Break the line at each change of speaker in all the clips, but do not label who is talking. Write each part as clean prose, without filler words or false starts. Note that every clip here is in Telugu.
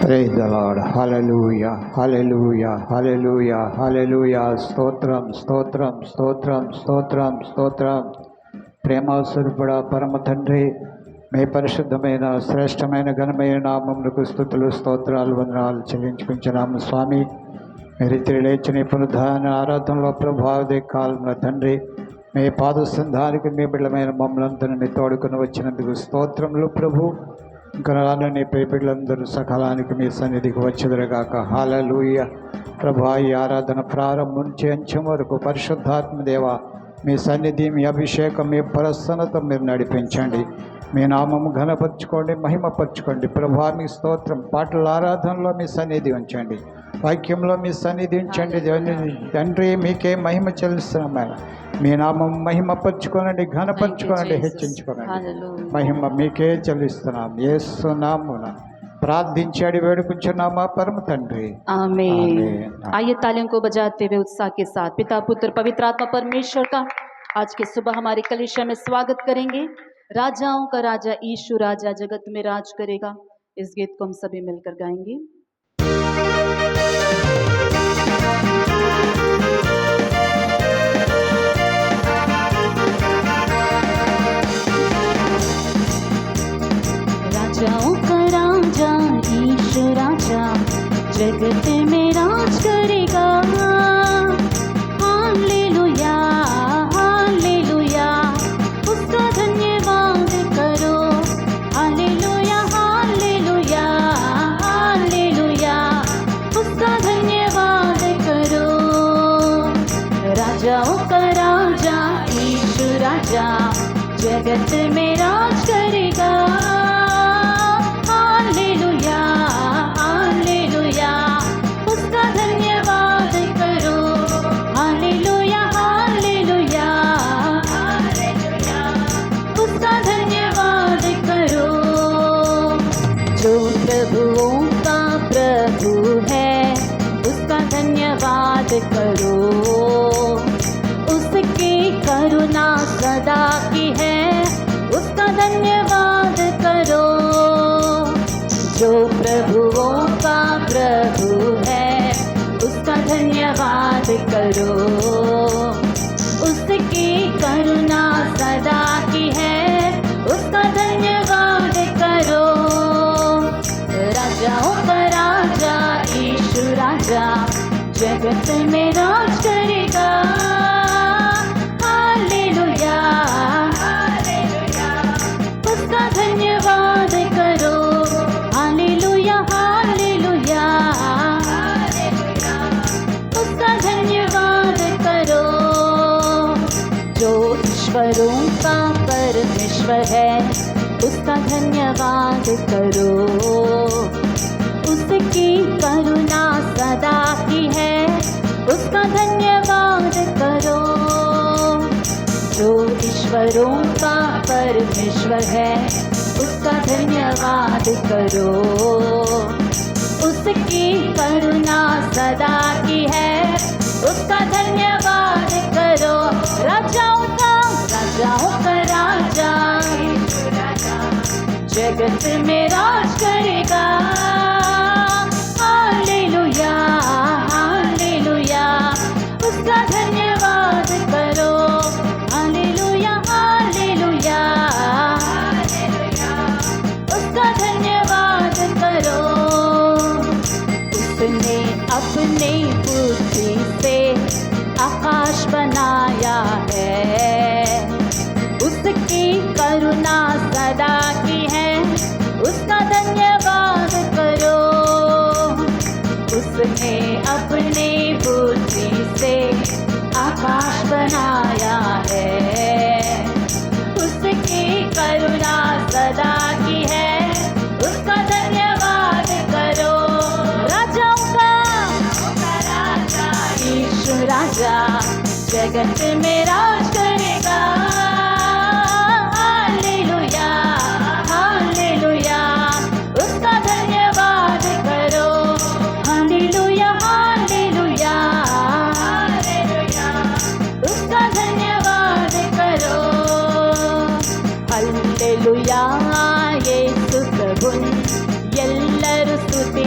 Praise the lord. Hallelujah, hallelujah, hallelujah, hallelujah. స్తోత్రం, స్తోత్రం, స్తోత్రం, స్తోత్రం, స్తోత్రం. ప్రేమస్వరూపుడా పరమ తండ్రి, మీ పరిశుద్ధమైన శ్రేష్టమైన ఘనమైన నామమునకు స్తుతులు, స్తోత్రాలు, వందనాలు చెల్లించుకుంటున్నాము స్వామి. మీరు లేచిన పునరుద్ధాన ఆరాధనలో ప్రభావిత కాలంలో తండ్రి, మీ పాదసంధానికి మీ బిడ్డమైన మమ్మల్ని మీ తోడుకొని వచ్చినందుకు స్తోత్రములు ప్రభు. ఇంకా నీ బిడ్డలందరూ సకాలానికి మీ సన్నిధికి వచ్చేదరుగాక. హల్లెలూయా ప్రభా. ఈ ఆరాధన ప్రారంభం నుంచి అంచెం వరకు పరిశుద్ధాత్మ దేవ మీ సన్నిధి, మీ అభిషేకం, మీ ప్రసన్నత మీరు నడిపించండి. మీ నామము ఘనపరచుకోండి, మహిమపరచుకోండి ప్రభా. మీ స్తోత్రం పాటల ఆరాధనలో మీ సన్నిధి ఉంచండి, వాక్యంలో మీ సన్నిధి ఉంచండి తండ్రి. మీకే మహిమ చెల్లిస్తున్నాం. మీ నామం మహిమపరచుకోనండి, ఘనపరచుకోనండి, హెచ్చించుకోనండి. మహిమ మీకే చెల్లిస్తున్నాం. యేసు నామమున प्रार्थించాడు వేడుకుంటున్నామా परम తండ్రి,
आमीन। आइए तालियों को बजाते हुए उत्साह के साथ पिता पुत्र पवित्र आत्मा परमेश्वर का आज के सुबह हमारे कलीसिया में स्वागत करेंगे। राजाओं का राजा यीशु राजा जगत में राज करेगा। इस गीत को हम सभी मिलकर गाएंगे। राजाओं का राजा यीशु राजा जगत में राज करेगा। हालेलुया, हालेलुया, उसका धन्यवाद करो। हालेलुया, हालेलुया, हालेलुया, उसका धन्यवाद करो। राजाओं का राजा यीशु राजा जगत में राज करेगा। करो, उसकी करुणा सदा की है, उसका धन्यवाद करो। जो प्रभुओं का प्रभु है उसका धन्यवाद करो, उसकी करुणा सदा की है, उसका धन्यवाद करो। राजाओं का राजा यीशु राजा जगत में राज करेगा। हालेलुया, हालेलुया, उसका धन्यवाद करो। हालेलुया, हालेलुया, हालेलुया, उसका धन्यवाद करो। जो ईश्वरों का परमेश्वर है उसका धन्यवाद करो, उसकी करुणा सदा की है, उसका धन्यवाद करो। जो ईश्वरों का परमेश्वर है उसका धन्यवाद करो, उसकी करुणा सदा की है, उसका धन्यवाद करो। राजाओं का राजा जगत में राज करेगा। हालेलुया, हालेलुया, उसका धन्यवाद करो। हालेलुया, हालेलुया, हालेलुया, उसका धन्यवाद करो। उसने अपने बुद्धि से आकाश बनाया है, उसकी करुणा सदा की है, उसका धन्यवाद करो। उसने अपने बुद्धि से आकाश बनाया है, उसकी करुणा सदा की है, उसका धन्यवाद करो। राजाओं का राजा यीशु राजा जगत में राज करेगा। हालेलुया, हालेलुया, उसका धन्यवाद करो। हालेलुया, हालेलुया, हालेलुया, उसका धन्यवाद करो। हालेलुया, येसु प्रभुन ಎಲ್ಲರೂ ಸ್ತುತಿ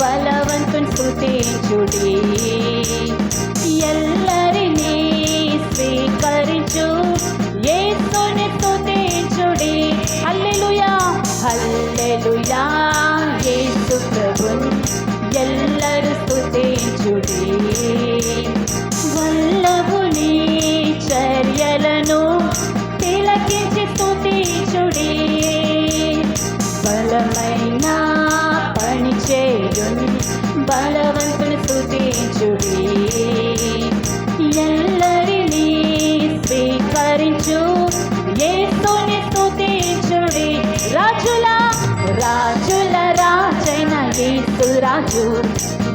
బలవంతుని స్తుతించుడి ఎల్లరినీ స్వీకరించు యేసుని స్తుతించుడి హల్లెలూయా హల్లెలూయా యేసు ప్రభున్ ఎల్లరు స్తుతించుడి వల్లభుని చర్యలను తిలకించి స్తుతించుడి బలమైన పని చేయున్ బలవంతుని స్తుతించుడి ఎల్లరినీ స్వీకరించు యేసుని స్తుతించుడి రాజుల రాజుల రాజైన యేసు రాజు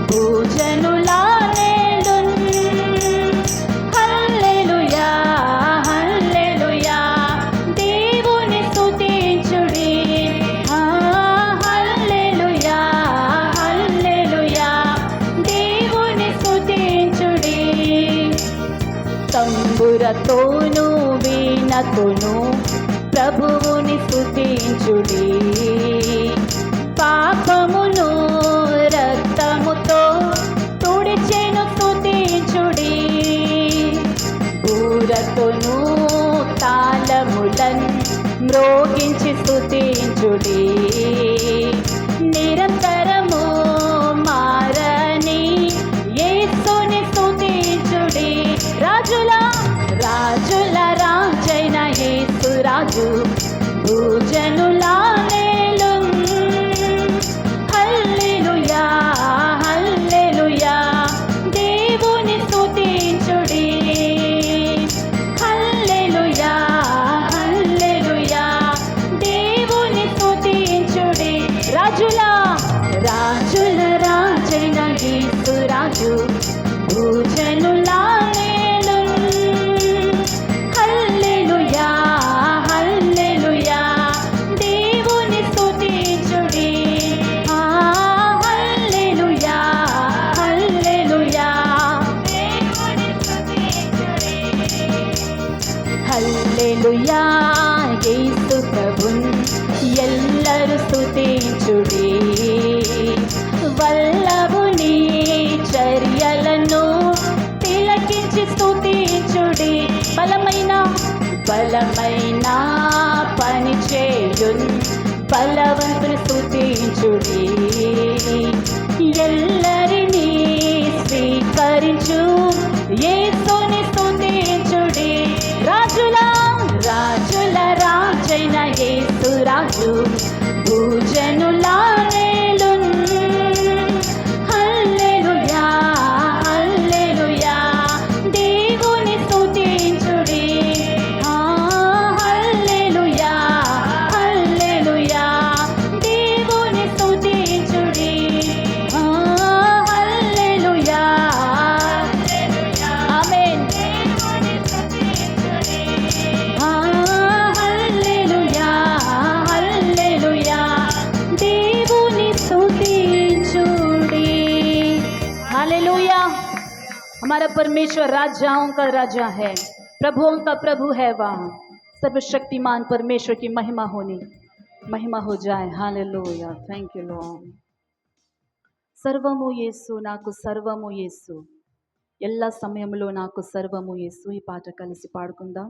భూజనులా నేలున్ హల్లెలూయా హల్లెలూయా దేవుని స్తుతించుడి హల్లెలూయా హల్లెలూయా దేవుని స్తుతించుడి తంబురతోను వీణతోను ప్రభువుని స్తుతించుడి పాపమును రక్తముతో తుడిచెను స్తుతించుడి బూరతోను తాళములన్ మ్రోగించి స్తుతించుడి నిరంతరము మారని యేసుని స్తుతించుడి రాజుల రాజుల రాజైన యేసు రాజు భూజనులా నేలున్ హల్లెలూయా హల్లెలూయా దేవుని స్తుతించుడి హల్లెలూయా హల్లెలూయా దేవుని స్తుతించుడి రాజుల రాజుల రాజైన యేసు రాజు భూజనులా నేలున్ హల్లెలూయా హల్లెలూయా దేవుని స్తుతించుడి హల్లెలూయా హల్లెలూయా దేవుని స్తుతించుడి హల్లెలూయా యేసు ప్రభున్ ఎల్లరు స్తుతించుడి వల్లభుని చర్యలను తిలకించి స్తుతించుడి బలమైన బలమైన పని చేయున్ బలవంతుని స్తుతించుడి ఎల్లరినీ స్వీకరించు యేసుని స్తుతించుడి రాజుల రాజుల రాజైన యేసు రాజు భూజనులా నేలున్ హల్లెలూయా హల్లెలూయా దేవుని స్తుతించుడి హల్లెలూయా హల్లెలూయా దేవుని స్తుతించుడి హల్లెలూయా ఆమేన్ హల్లెలూయా హల్లెలూయా దేవుని స్తుతించుడి हालेलुया हमारा परमेश्वर राजाओं का राजा है प्रभुओं का प्रभु है वह सर्वशक्तिमान परमेश्वर की महिमा हो जाए हालेलुया थैंक यू लॉर्ड సర్వము యేసు నాకు సర్వము యేసు ಎಲ್ಲ సమయంలో నాకు సర్వము యేసు ఈ పాట కలిసి పాడుకుందాం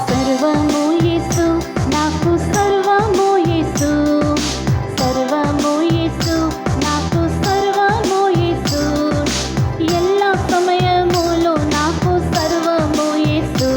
సర్వము యేసు నాకు సర్వము యేసు సర్వము యేసు నాకు సర్వము యేసు ಎಲ್ಲ సమయములో నాకు సర్వము యేసు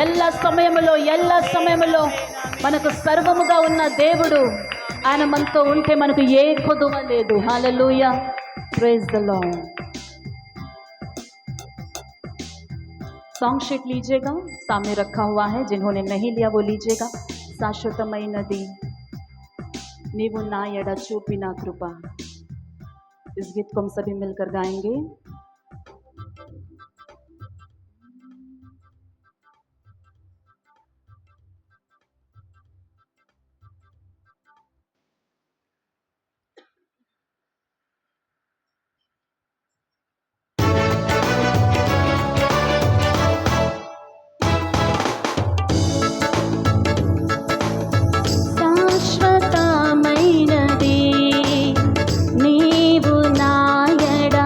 ఎల్ల సమయములో మనకు సర్వముగా ఉన్న దేవుడు, ఆయన మనతో ఉంటే మనకు ఏ కొదువ లేదు. Hallelujah, praise the lord. Song sheet लीजिएगा, सामने रखा हुआ है, जिन्होंने नहीं लिया वो लीजिएगा. शाश्वतमैनदी नीवु ना एड चूपिना कृपा. इस गीत को हम सभी मिलकर गाएंगे. శాశ్వతమైనది నీవు నా ఎడ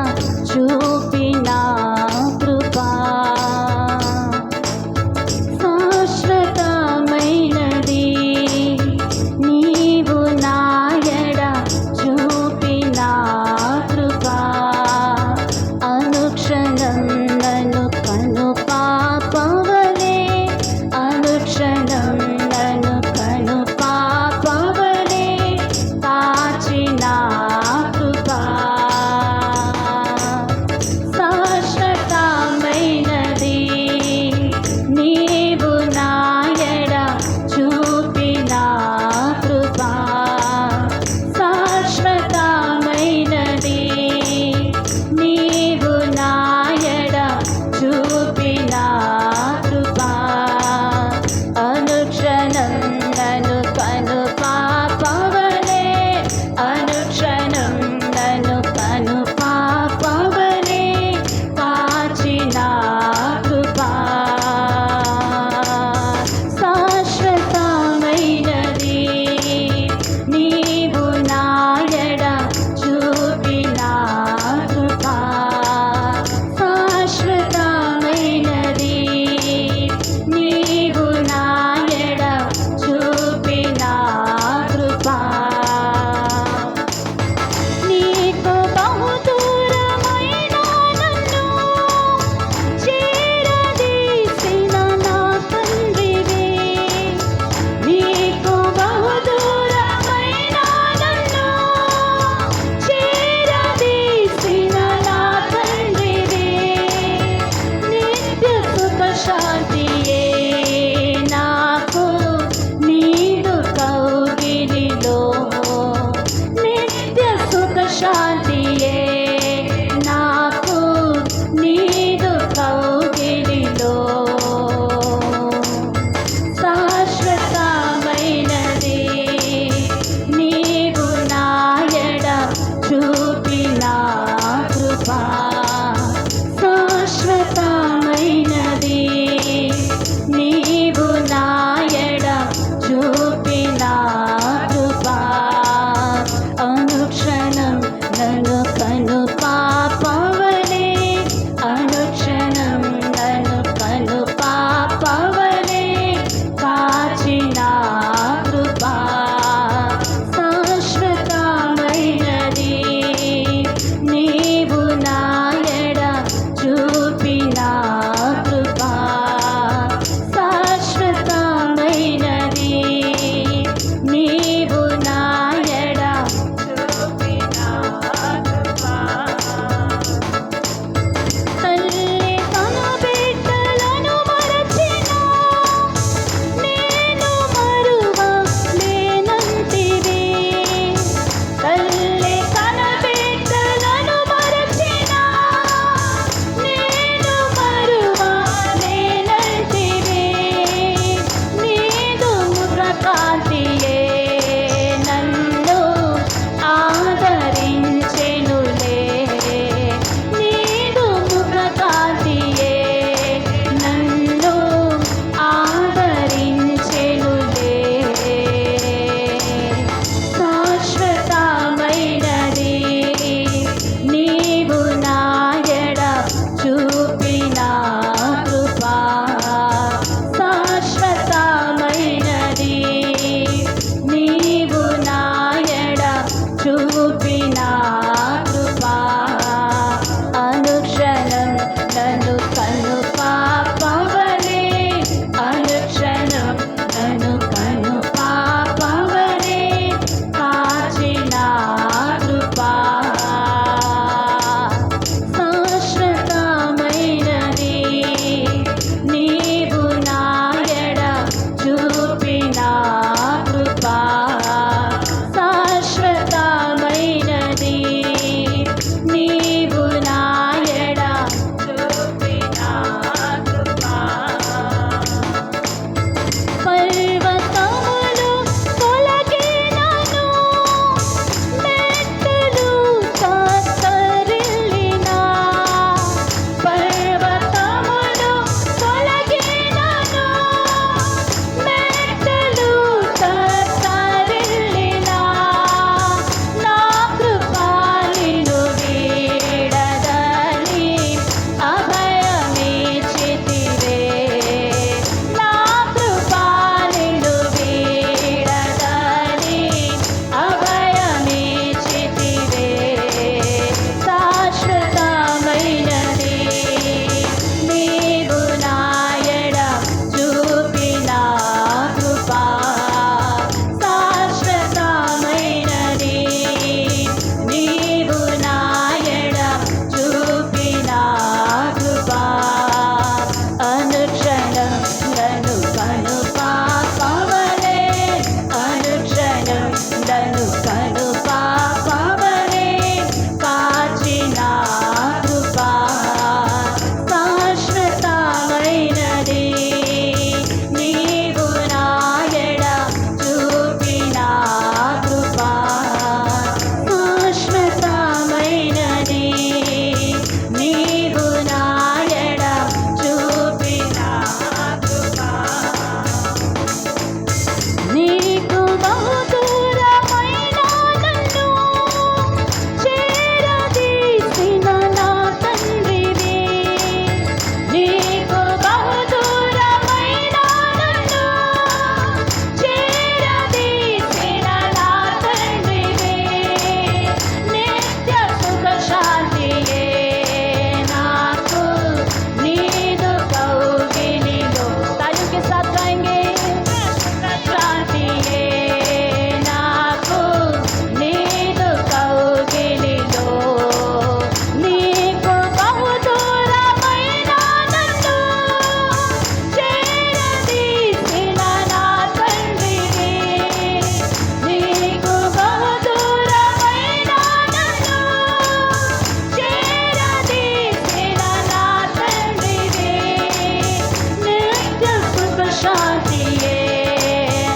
శాంతియే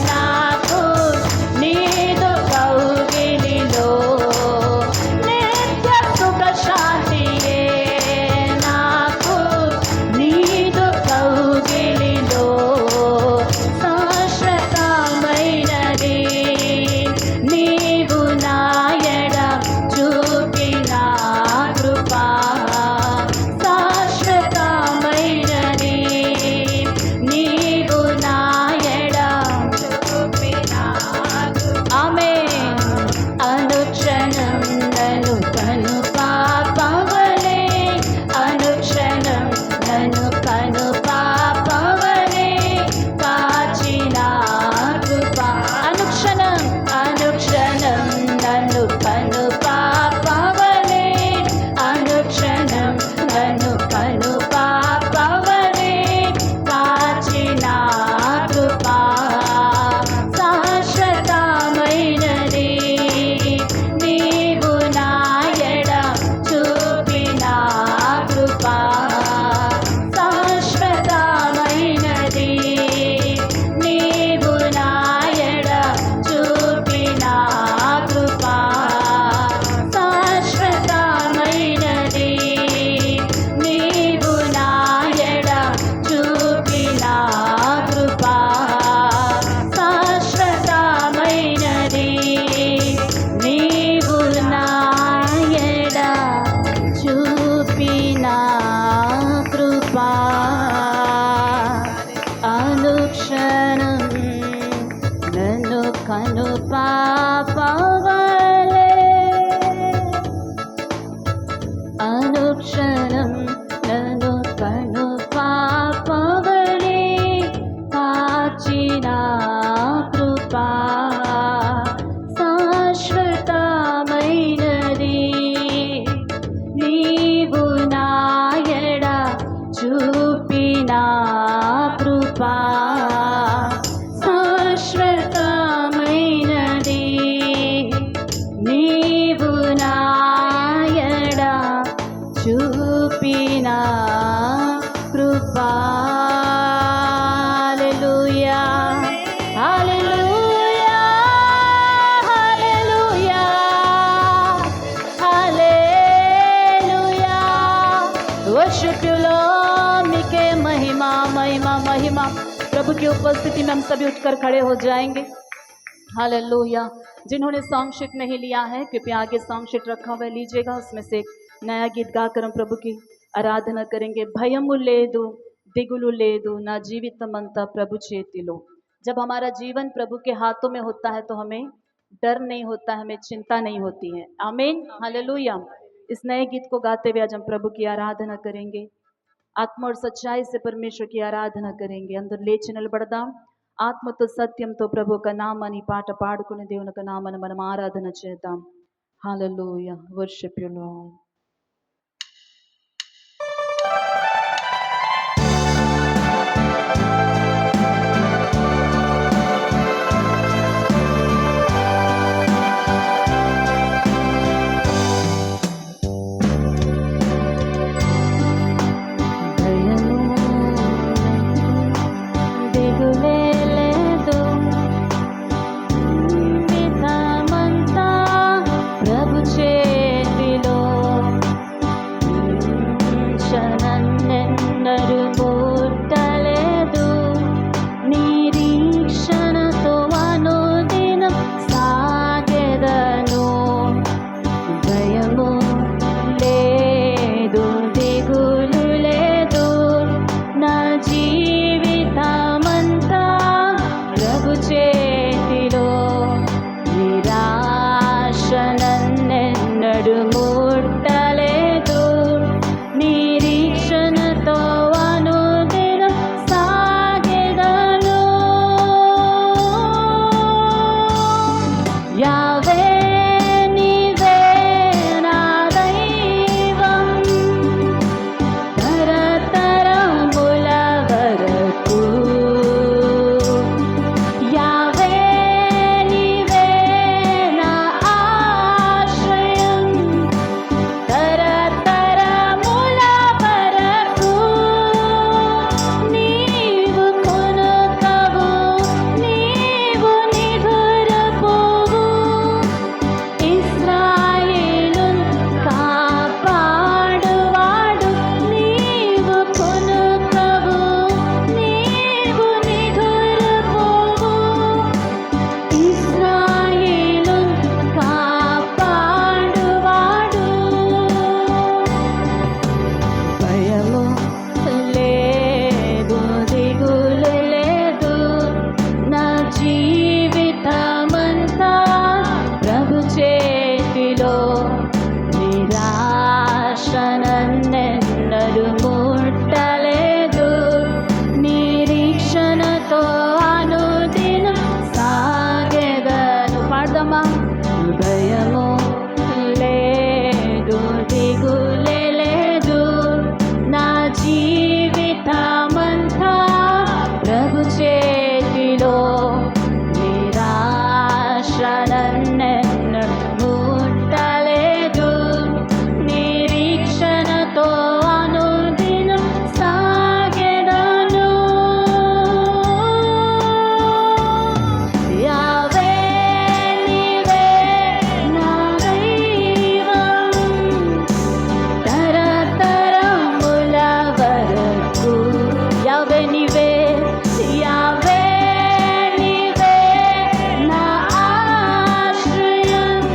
నాకు నీదు కౌగిలిలో నిత్య సుఖ శాంతియే నాకు నీదు కౌగిలిలో శాశ్వతమైనది నీవు నాయడ చూపిన కృపా శాశ్వతమైనది నీవు నాయడ చూపిన ఆమేన్ అనుక్షణం నన్ను కను పాపవలే అనుక్షణం నన్ను కను పాపవలే కాచిన కృపా అనుక్షణం అనుక్షణం నన్ను కను పాపవలే అనుక్షణం నన్ను కను పాపవలే కాచిన కృపా శాశ్వతమైనది నీవు నాయడ చూపిన కృపా శాశ్వతమైనది నీవు నాయడ చూపిన కృపా శాశ్వతమైనది నీవు నాయడ చూపిన కృపా శాశ్వతమైనది నీవు నాయడ చూపిన కృపా అనుక్షణం నన్ను కను పాపవలే అనుక్షణం నన్ను కను పాపవలే కాచిన కృపా శాశ్వతమైనది నీవు నాయడ చూపిన కృపా శాశ్వతమైనది నీవు నాయడ చూపిన కృపా హల్లెలూయా hallelujah hallelujah hallelujah worship you Lord మీకే महिमा महिमा महिमा प्रभु की उपस्थिति में हम सभी उठकर खड़े हो जाएंगे हालेलुया जिन्होंने सॉन्ग शीट नहीं लिया है कृपया आगे सॉन्ग शीट रखा हुआ है, लीजिएगा उसमें से एक नया गीत गाकर हम प्रभु की आराधना करेंगे भयमु लेदु दिगुलु लेदु ना जीवितमंता प्रभु చేతిలో जब हमारा जीवन प्रभु के हाथों में होता है तो हमें डर नहीं होता है, हमें चिंता नहीं होती है आमीन हालेलुया इस नए गीत को गाते हुए आज हम प्रभु की आराधना करेंगे आत्मा और सच्चाई से परमेश्वर की आराधना करेंगे अंदर లేచి నిలబడదాం ఆత్మతో సత్యంతో ప్రభు ఒక నామాన్ని పాట పాడుకుని దేవుని యొక్క నామాన్ని మనం ఆరాధన చేద్దాం హల్లెలూయా వర్షిప్ యు లార్డ్ ప్రభు చేతిలో నిరీక్షణతో అనుదినం సాగెదను. పాడదామా? భయము లేదు, దిగులే లేదు, నా జీవితమంతా ప్రభు చేతిలో. నిరాశ నన్నెన్నడూ ముట్టలేదు, నిరీక్షణతో అనుదినం సాగెదను. యావే నీవే నా దైవం, తరతరముల వరకు. యావే నీవే, యావే నీవే నా ఆశ్రయం,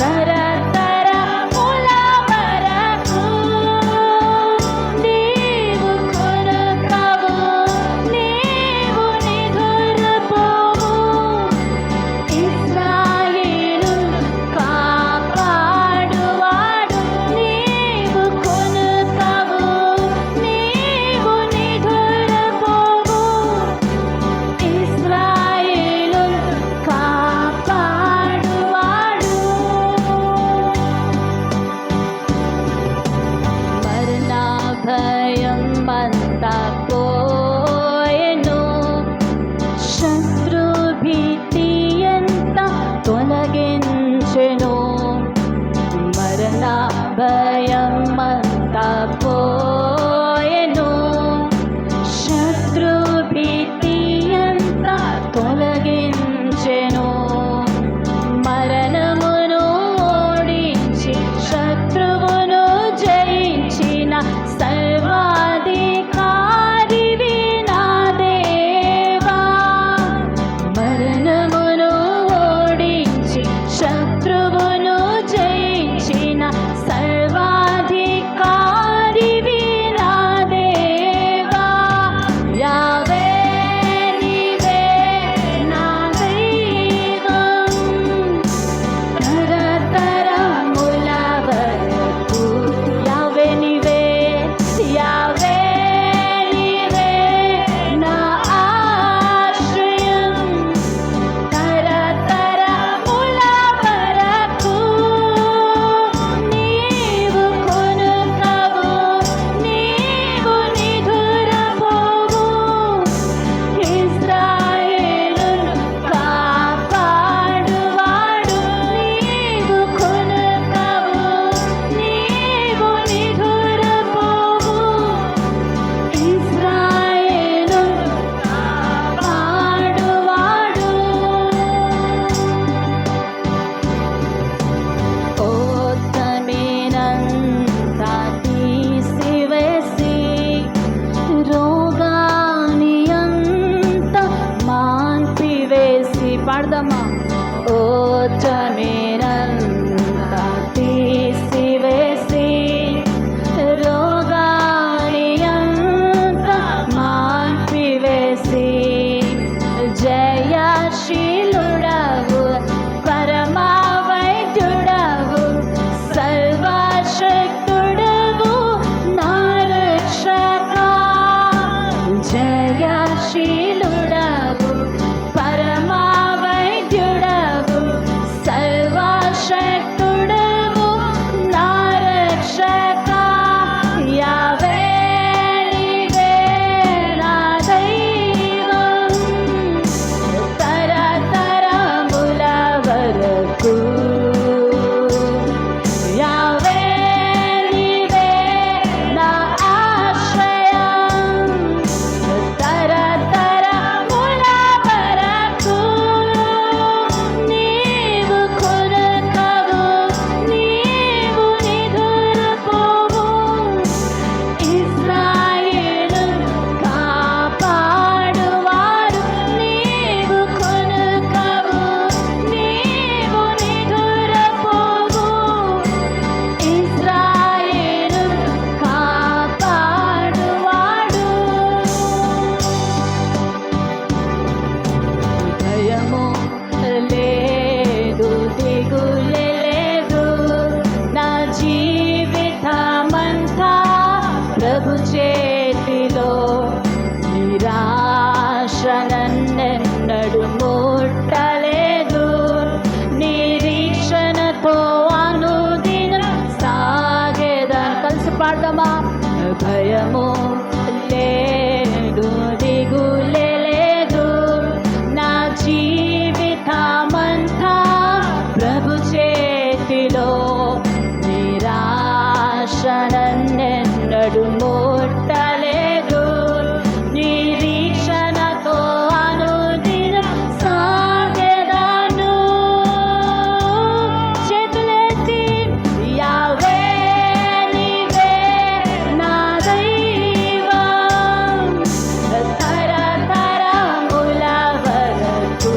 తరతరముల వరకు. నీవు కొరకవు, నీవు నిదురపోవు, ఇశ్రాయేలు కాపాడువాడు. నీవు కొరకవు, నీవు నిదురపోవు, ఇశ్రాయేలు కాపాడువాడు. మరణ భయం అంతా పోయెను, శత్రు భీతి ఎంత తొలగించెను. మరణ భయం అంతా పోయెను, శత్రు భీతి ఎంత తొలగించెను. మరణమును ఓడించి శత్రువును జయించిన సర్వాధికారివి నా దేవా. మరణమును ఓడించి శత్రువును జయించిన సర్వాధికారివి నా దేవా. యావే నీవే నా దైవం, తరతరముల వరకు. యావే నీవే, యావే నీవే నా ఆశ్రయం, తరతరముల వరకు. నీవు కొనుకవు, నీవు నిదురపోవు, ఇశ్రాయేలును కాపాడువాడు. నీవు కొనుకవు, నీవు నిదురపోవు, ఇశ్రాయేలును కాపాడువాడు. ఓతమినంతా తీసివేసి, రోగాన్ని అంతా మాన్పివేసి. పాడదామా? ఓతమినంతా తీసివేసి, రోగాన్ని అంతా మాన్పివేసి, జయశీలుడవు, పరమా వైద్యుడవు, సర్వశక్తుడవు నా రక్షకా. జయశీలుడవు, పరమా వైద్యుడవు, సర్వశక్తుడవు నా రక్షకా. యావే నీవే నా దైవం, తరతరముల వరకు. యావే నీవే నా ఆశ్రయం, తరతరముల ముట్టలేదు నిరీక్షణతో అనుదినం సాగేదను. కలిసి పాడదామా? భయము లేదు దిగులే లేదు నా జీవితమంతా ప్రభు చేతిలో నిరాశనన్నెన్నడు ముట్టలేదు నిరీక్షణతో అనుదినం సాగెదను. చేతులెత్తి యావే నీవే నా దైవం తరతరముల వరకు.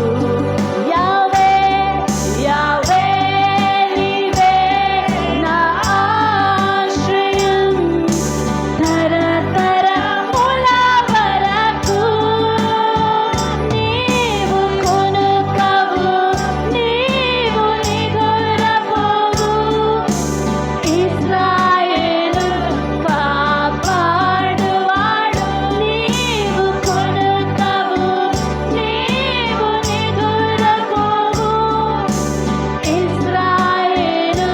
యావే యావే నీవే నా ఆశ్రయం తరతరముల వరకు. నీవు కొనుకవు నీవు నిదురపోవు ఇశ్రాయేలు కాపాడువాడు. నీవు కొనుకవు నీవు నిదురపోవు ఇశ్రాయేలు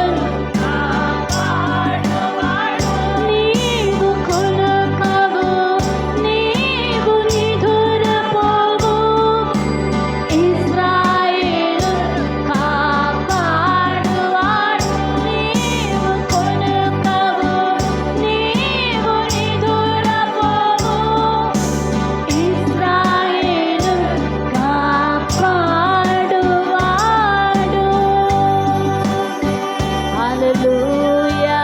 కాపాడువాడు. నీవు కొనుకవు నీవు నిదురపోవు ఇశ్రాయేలు కాపాడువాడు. నీవు కొనుకవు నీవు నిదురపోవు ఇశ్రాయేలు కాపాడువాడు. हालेलुया।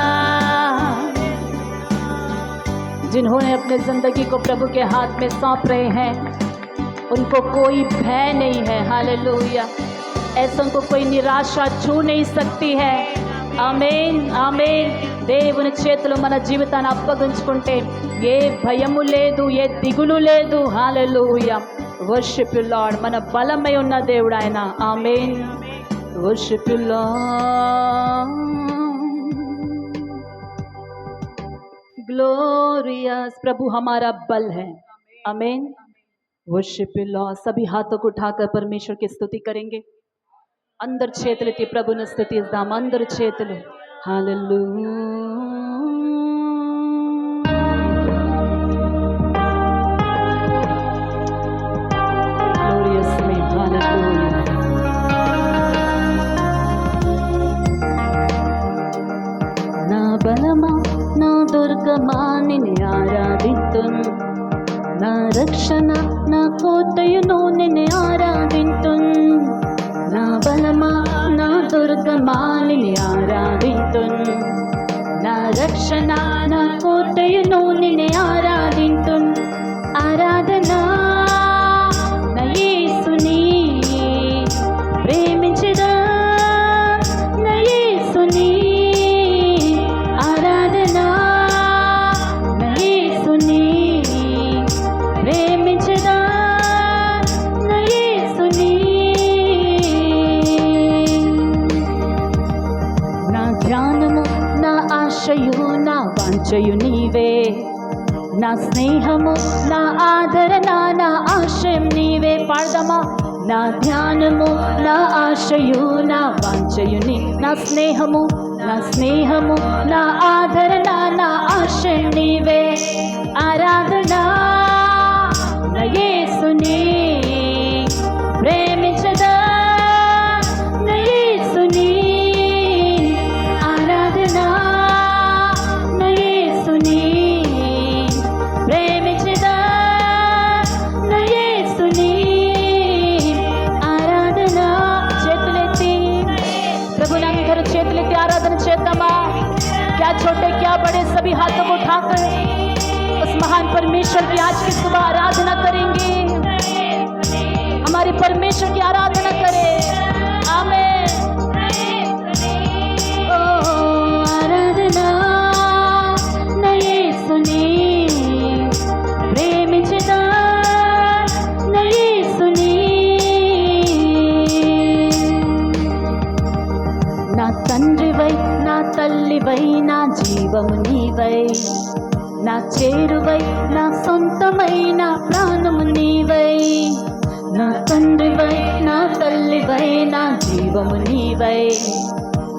जिन्होंने अपने जिंदगी को प्रभु के हाथ में सौंप रहे हैं उनको कोई भय नहीं है। हालेलुया। ऐसों को कोई निराशा छू नहीं सकती है। ఆమేన్ ఆమేన్. దేవుని చేతిలో మన జీవితాన్ని అప్పగించుకుంటే ఏ భయము లేదు ఏ దిగులు లేదు. హల్లెలూయా. Worship you lord. మన బలమై ఉన్న దేవుడు ఆయన. Amen. Worship you lord. Glorious प्रभु हमारा बल है। आमीन। Worship you lord. सभी हाथों को उठाकर परमेश्वर की स्तुति करेंगे। अंदर చేతులెత్తి ప్రభుని స్తుతిద్దాం. అందరు చేతులు. హల్లెలూయా. Glorious name. Hallelujah. నా బలమా నా దుర్గమా నిన్ను ఆరాధింతును. నా రక్షణ నా కోటయును నిన్ను ఆరాధింతును. నా బలమా నా దుర్గమా నిన్ను ఆరాధింతును. నా రక్షణ నా కోటయును నిన్ను ఆరాధింతును. ఆరాధనా నా యేసుని ప్రేమించెదా. నా యేసుని ఆరాధనా నా యేసుని ప్రేమించెదా. నా యేసుని నా ధ్యానము నా ఆశయు నా వాంఛయు నీవే. నా స్నేహము నా ఆదరణ నా ఆశయం నీవే. పాడదామా? నా ధ్యానము నా ఆశయు నా వాంఛయు నీ. నా స్నేహము నా ఆదరణ నా ఆశయం నీవే. ఆరాధన నా యేసుని ప్రేమించదా. నా యేసుని ఆరాధన నా యేసుని ప్రేమించదా. నా యేసుని ఆరాధన. చేతులెత్తి प्रभु नाम करो. చేతులెత్తి ఆరాధన చేద్దామా? क्या छोटे क्या बड़े सभी हाथों को उठाकर उस महान परमेश्वर की आज की सुबह आराधना करेंगे। हमारे परमेश्वर की आराधना करें। आमीन। ओ आराधना ना యేసుని ప్రేమించెదా. నా యేసుని నా తండ్రివై నా తల్లివై నా జీవము నీవై. నా చేరువై నా సొంతమై నా ప్రాణము నీవై. నా తండ్రివై నీవై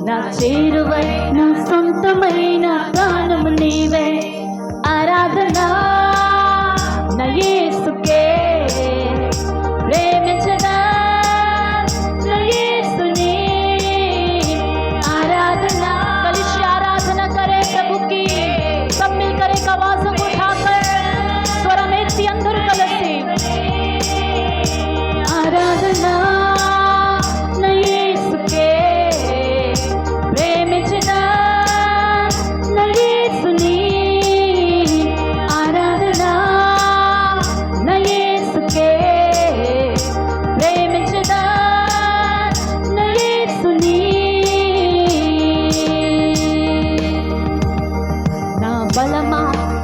నా చేరువై నా సొంతమైన ప్రాణము నీవై ఆరాధన నా యేసుకే ప్రేమించదా నా యేసుని आराधना कलिश आराधना करे प्रभु की सब मिलकर एक आवाज उठाकर स्वर में अंदर कलसी आराधना न यीशु के प्रेमिंचदा न यीशुनी आराधना न यीशु के प्रेमिंचदा न यीशुनी బలమా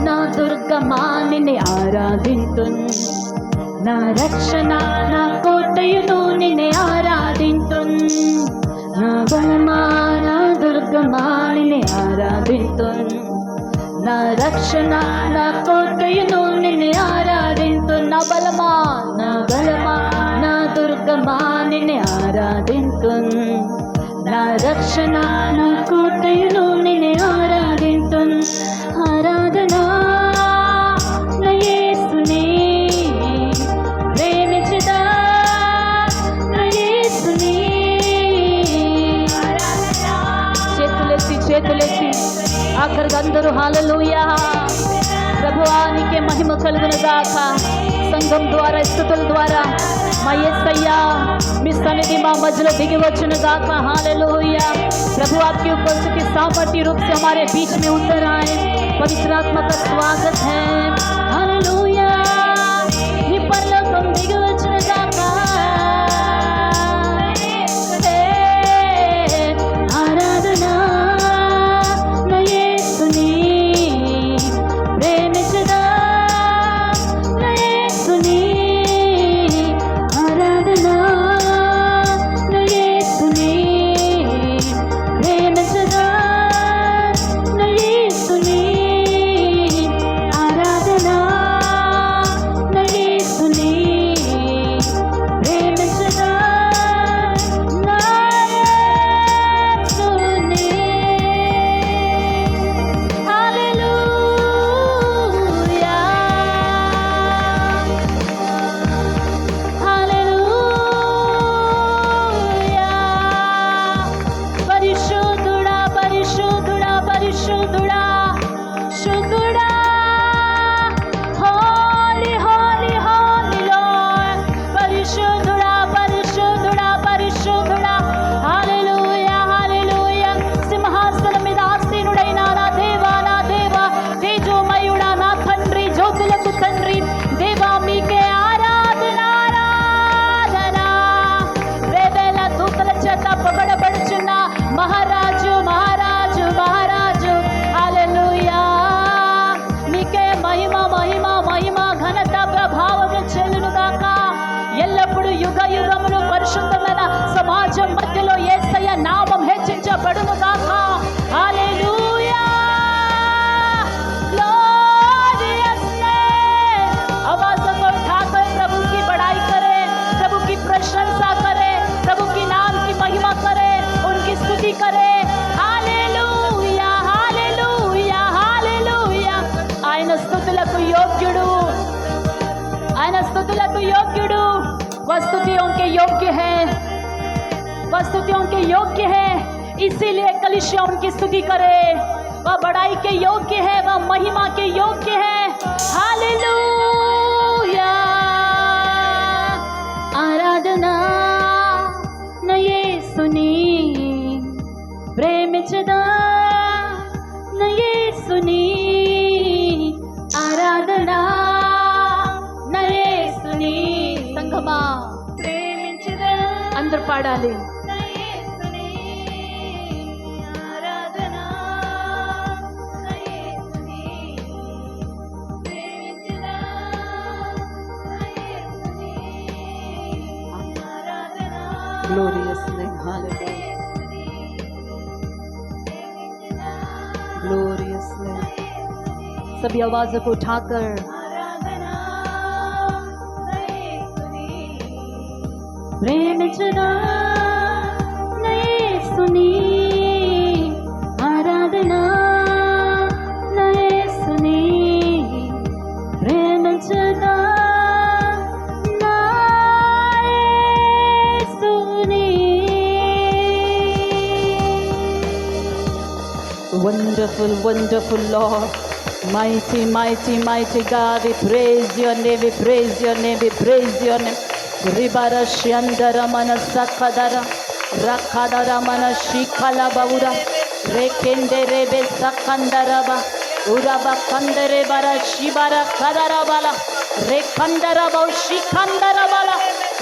నా దుర్గమా నిన్నే ఆరాధింతున్ నా రక్షణ నా కోటయును నిన్నే ఆరాధింతున్ నా బలమా నా దుర్గమా నిన్నే ఆరాధింతున్ నా రక్షణ నా కోటయును నిన్నే ఆరాధింతున్ నా బలమా నా దుర్గమా నిన్నే ఆరాధింతున్ నా రక్షణ నా కోటయును నిన్నే ఆరాధింతున్ ఆరాధనా నా యేసుని ప్రేమించదా నా యేసుని చేతులెత్తి ఆఖరికి అందరూ హల్లెలూయా ప్రభువానికి మహిమ కలుగును గాక సంఘం ద్వారా స్తుతుల ద్వారా మా యేసయ్యా మీ సన్నిధి మా మధ్యలో దిగి వచ్చును గాక हालेलुया प्रभु आपकी उपस्थिति सामर्थ्य रूप से हमारे बीच में उतर आए पवित्र आत्मा का स्वागत है हालेलुया नी परलोकం దిగి వచ్చును గాక ఆరాధనా నా యేసుని ప్రేమించదా నా యేసుని ఆరాధనా నా యేసుని ప్రేమించదా నా యేసుని ఆరాధనా నా యేసుని ప్రేమించదా నా యేసుని హల్లెలూయా హల్లెలూయా పరిశుద్ధుడా పరిశుద్ధుడా పరిశుద్ధుడా శుద్ధుడా holy holy holy lord పరిశుద్ధుడా పరిశుద్ధుడా పరిశుద్ధుడా హల్లెలూయా హల్లెలూయా సింహాసనం మీద ఆసీనుడైన నా దేవా తేజోమయుడా నా తండ్రి జ్యోతులకు తండ్రి దేవా మీకే ఆరాధన ఆరాధన వేవేల దూతల చేత పొగడబడుచున్న మహారాజు మహారాజు మహారాజు హల్లెలూయా మీకే మహిమ మహిమ మహిమ ఘనత ప్రభావము చెల్లును గాక ఎల్లప్పుడు యుగ యుగములు పరిశుద్ధమైన సమాజం మధ్యలో యేసయ్య నామం హెచ్చించబడును గాక హల్లెలూయా glorious name आवाज को उठाकर प्रभु की बड़ाई करें प्रभु की प्रशंसा करें प्रभु की नाम की महिमा करें उनकी स्तुति करें हालेलूया हालेलूया हालेलूया ఆయన స్తుతులకు యోగ్యుడు ఆయన స్తుతులకు యోగ్యుడు वस्तुतियों के योग्य है वस्तुतियों के योग्य है इसीलिए कलीसिया उनकी स्तुति करे वह बड़ाई के योग्य है वह महिमा के योग्य है हालेलूया आराधना न యేసుని ప్రేమించదా न యేసుని ఆరాధనా न యేసుని సంగమా ప్రేమించదా అందరూ పాడాలి न యేసుని ఆరాధనా न యేసుని ప్రేమించదా न యేసుని ఆరాధనా glorious name hallelujah glorious name सभी आवाजों को उठाकर प्रेमिंचदा न యేసుని ఆరాధనా నా యేసుని ప్రేమించదా నా యేసుని. Wonderful, wonderful Lord. Mighty, mighty, mighty God, we praise your name, we praise your name, we praise your name. Ribara Shandara Mana Sakadara, Rakadara Mana Shikala Baura, Rekende Rebe Sakandaraba, Uraba Kandere Bara Shibara Kadarabala, Rekandara Bau Shikandarabala,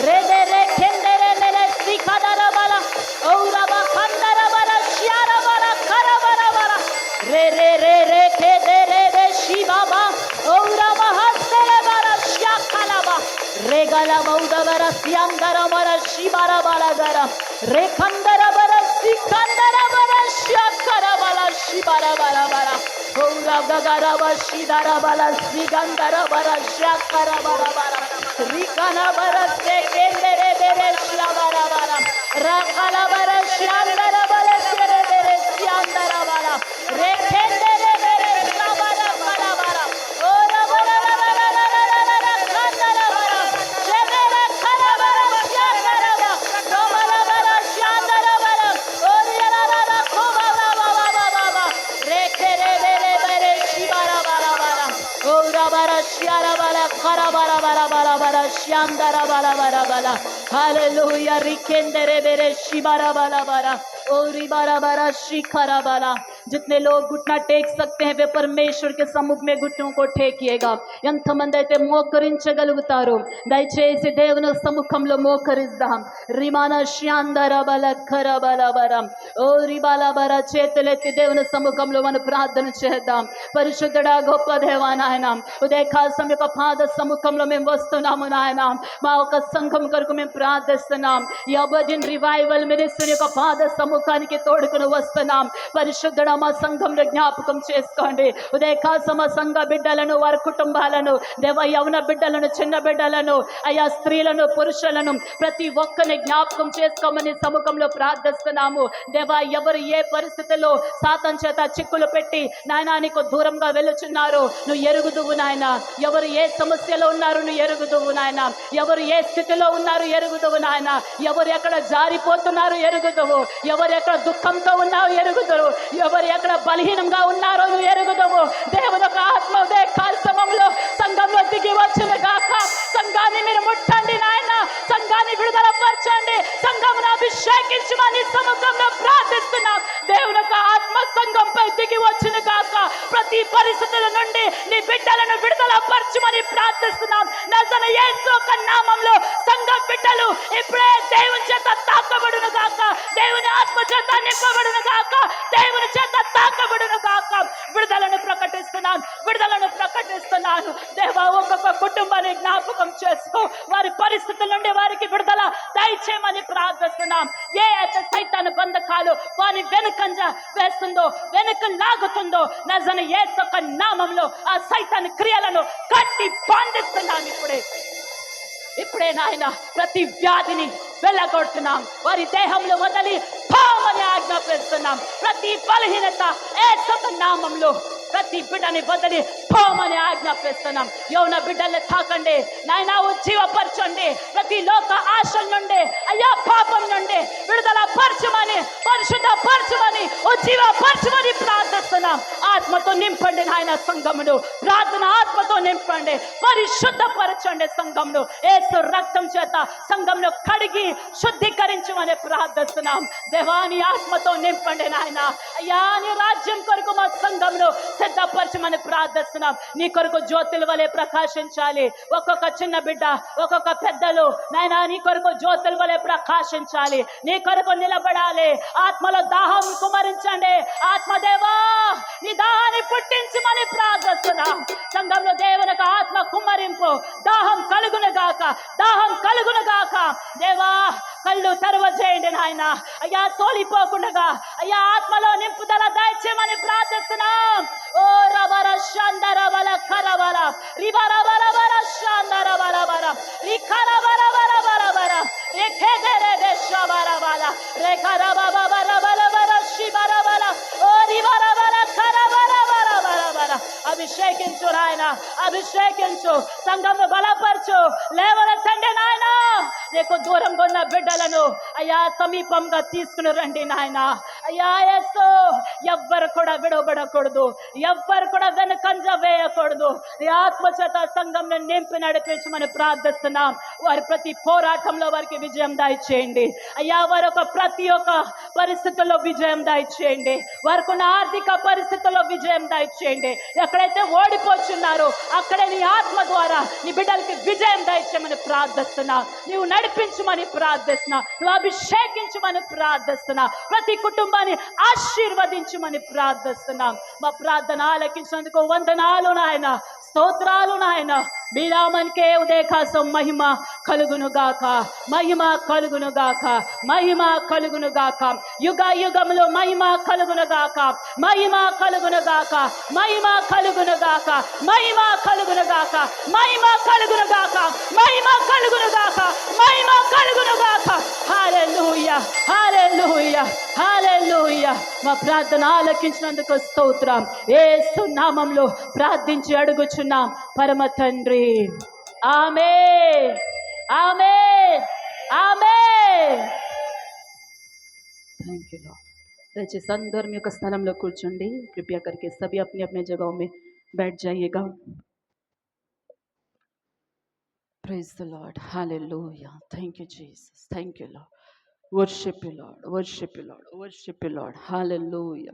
Rede Rekendere Mele Sikadarabala, Uraba Kandarabara Shiarabara Karabarabara, Re Re Re Re Kedere Shibaba, Uraba Hasere Bara Shiakalaba, Regala Baudavara Siandara Bara Shibara Balagara, Rekandara Bara Sikandara Bara Shiakara Bala Shibara Balabara, Uraga Garaba Shidara Bala Sigandara Bara Shiakara Balabara, Rikana Bara Sekendere Bere Shiabara Bara, Rakala Bara Shiandara Bala Sere Bere Siandara Bala, Rekendere Bere Shabara Balabara, Ora Bara Bara Kandara Bara, Shebere Karabara Shiandara Bara, Romara Bara Shiandara Bara, Oriara Bara Kobara Baba, Rekere Bere Bere Shibara Bara Bara, Ora Bara Shiara Bara Karabara Bara Bara Shiandara Bara Bara Bara. Hallelujah. Rikendere Bere Shibara Bara Bara, Ori Bara Bara Shikara Bara. जितने लोग घुटना टेक सकते हैं वे परमेश्वर के सम्मुख में घुटनों को टेकिएगा. ఎంతమంది అయితే మోకరించగలుగుతారో దయచేసి దేవుని సముఖంలో మోకరిద్దాం. రిమాన శ్యాందర బల కర బల బరం, ఓ రిబాల బర చేతులెత్తి దేవుని సముఖంలో మనం ప్రార్థన చేద్దాం. పరిశుద్ధుడా గొప్ప దేవా నాయన, ఉదయకాలం యొక్క పాద సముఖంలో మేము వస్తున్నాము నాయన. మా ఒక సంఘం కొరకు మేము ప్రార్థిస్తున్నాం. ఈ అబర్జిన్ రివైవల్ మినిస్ట్రీ యొక్క పాద సముఖానికి తోడుకుని వస్తున్నాం. పరిశుద్ధుడా మా సంఘంలో జ్ఞాపకం చేసుకోండి. ఉదయకాలం మా సంఘ బిడ్డలను, వారి కుటుంబాలను, దేవ యవన బిడ్డలను, చిన్న బిడ్డలను, అయా స్త్రీలను, పురుషులను ప్రతి ఒక్కరిని జ్ఞాపకం చేసుకోమని సముఖంలో ప్రార్థిస్తున్నాము. దేవా ఎవరు ఏ పరిస్థితుల్లో సాతాను చేత చిక్కులు పెట్టి నాయనా నీకు దూరంగా వెళుచున్నారు నువ్వు ఎరుగుదువు నాయన. ఎవరు ఏ సమస్యలో ఉన్నారు నువ్వు ఎరుగుదువు నాయన. ఎవరు ఏ స్థితిలో ఉన్నారు ఎరుగుదువు నాయన. ఎవరు ఎక్కడ జారిపోతున్నారు ఎరుగుదువు. ఎవరు ఎక్కడ దుఃఖంతో ఉన్నావు ఎరుగుదువు. ఎవరు ఎక్కడ బలహీనంగా ఉన్నారో నువ్వు ఎరుగుదువు. దేవుని యొక్క ఆత్మ ఉదయ కాలసమంలో సంఘంలో దిగి వచ్చిన గాక. సంఘాన్ని మీరు ముట్టండి నాయన. సంఘాన్ని విడుదల పరచండి. సంఘంను అభిషేకించమని సముఖంలో ప్రార్థిస్తున్నాం. దేవుని యొక్క ఆత్మ సంఘంపై దిగి వచ్చిన గాక. ప్రతి పరిస్థితుల నుండి నీ బిడ్డలను విడుదల పరచమని ప్రార్థిస్తున్నాం. నజరేయుడైన యేసు యొక్క నామములో సంఘ బిడ్డలు ఇప్పుడే దేవుని చేత తాకబడును గాక. దేవుని ఆత్మ చేత నింపబడును గాక. దేవుని చేత తాకబడును గాక. విడుదలను ప్రకటిస్తున్నాను, విడుదలను ప్రకటిస్తున్నాను. దేవా ఒక్కొక్క కుటుంబాన్ని జ్ఞాపకం చేసుకో. వారి పరిస్థితుల నుండి వారికి విడుదల దయచేయమని ప్రార్థిస్తున్నాం. ఏ అయితే సైతాను బంధకాలు వారిని వెనుకంజ వేస్తుందో, వెనుక లాగుతుందో నజరేయుడైన యేసు యొక్క నామములో ఆ సైతాను క్రియలను కట్టి బంధిస్తున్నాను. ఇప్పుడే నాయన ప్రతి వ్యాధిని వెళ్ళగొడుతున్నాం. వారి దేహంలో వదిలి పామని ఆజ్ఞాపిస్తున్నాం. ప్రతి బలహీనత యేసు యొక్క నామములో ప్రతి బిడ్డని వదిలి పోమని ఆజ్ఞాపిస్తున్నాం. యౌన బిడ్డల్ని తాకండి నాయన, ఉజ్జీవపరచండి. ప్రతి లోక ఆశల నుండి, అయ్యా పాపం నుండి విడుదల పరచమని, పరిశుద్ధ పరచమని, ఉజ్జీవపరచమని ప్రార్థిస్తున్నాం. ఆత్మతో నింపండి నాయన సంఘమును. ప్రార్థన ఆత్మతో నింపండి, పరిశుద్ధపరచండి సంఘమును. యేసు రక్తం చేత సంఘంలో కడిగి శుద్ధీకరించమని ప్రార్థిస్తున్నాం. దేవాని ఆత్మతో నింపండి నాయన. అయ్యా నీ రాజ్యం కొరకు మా సంఘమును సిద్ధపరచమని ప్రార్థిస్తున్నాం. నీ కొరకు జ్యోతుల వలె ప్రకాశించాలి. ఒక్కొక్క చిన్న బిడ్డ, ఒక్కొక్క పెద్దలు నాయనా నీ కొరకు జ్యోతుల వలె ప్రకాశించాలి. నీ కొరకు నిలబడాలి. ఆత్మలో దాహం కుమరించండి. ఆత్మదేవా నీ దాహాన్ని పుట్టించమని ప్రార్థిస్తున్నాం. సంఘంలో దేవునికి ఆత్మ కుమ్మరింపు, దాహం కలుగును గాక, దాహం కలుగును గాక. దేవా కళ్ళు తెరవజేయండి నాయన. అయ్యా తోలిపోకుండా అయ్యా ఆత్మలో నింపుదల దయచేయమని ప్రార్థిస్తున్నాం. ఓ రబర షందర బల కరబల రిబర బల బల షందర బల బల రికర బల బల బల బల రిఖేదరే shabarabala rekarababarabalabara shibarabala oribarabala karabarabarabarabara అభిషేకించు నాయన అభిషేకించు సంఘంను బలపరచు లేవనెత్తండి నాయన నీకు దూరంగా ఉన్న బిడ్డలను అయ్యా సమీపంగా తీసుకుని రండి నాయన అయ్యా యేసు ఎవ్వరు కూడా విడవబడకూడదు ఎవ్వరు కూడా వెనుకంజ వేయకూడదు నీ ఆత్మచేత సంఘంను నింపి నడిపించమని ప్రార్థిస్తున్నాం వారి ప్రతి పోరాటంలో వారికి విజయం దయచేయండి అయ్యా వారి ప్రతి ఒక్క పరిస్థితుల్లో విజయం దయచేయండి వారికి ఉన్న ఆర్థిక పరిస్థితుల్లో విజయం దయచేయండి ఎక్కడైతే ఓడిపోతున్నారో అక్కడే నీ ఆత్మ ద్వారా నీ బిడ్డలకి విజయం దయచేయమని ప్రార్థిస్తున్నా నీవు నడిపించమని ప్రార్థిస్తున్నా నువ్వు అభిషేకించమని ప్రార్థిస్తున్నా ప్రతి కుటుంబాన్ని ఆశీర్వదించమని ప్రార్థిస్తున్నాం మా ప్రార్థన ఆలకించినందుకు వందనాలు నాయన స్తోత్రాలు నాయన మీ నామనికే ఉదయకాసం మహిమ కలుగునుగాక మహిమ కలుగునుగాక మహిమ కలుగునుగాక యుగ యుగములో మహిమ కలుగునుగాక మహిమ కలుగునుగాక మహిమ కలుగునుగాక మహిమ కలుగునుగాక మహిమ కలుగునుగాక మహిమ కలుగునుగాక మహిమ కలుగునుగాక హల్లెలూయా హల్లెలూయా హల్లెలూయా మా ప్రార్థన ఆలకించినందుకు స్తోత్రం యేసు నామములో ప్రార్థించి అడుగుచున్నాం పరమ తండ్రి ఆమేన్ ఆమేన్ ఆమేన్ थैंक यू लॉर्ड दयచేసి అందరూ మీ యొక్క స్థలంలో కూర్చోండి कृपया करके सभी अपने अपने जगहों में बैठ जाइएगा praise the Lord hallelujah thank you Jesus thank you Lord worship you Lord worship you Lord worship you Lord hallelujah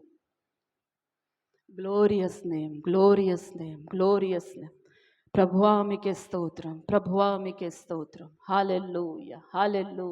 glorious name glorious name glorious name ప్రభువా మీకే స్తోత్రం ప్రభువా మీకే స్తోత్రం హల్లెలూయా హల్లెలూయా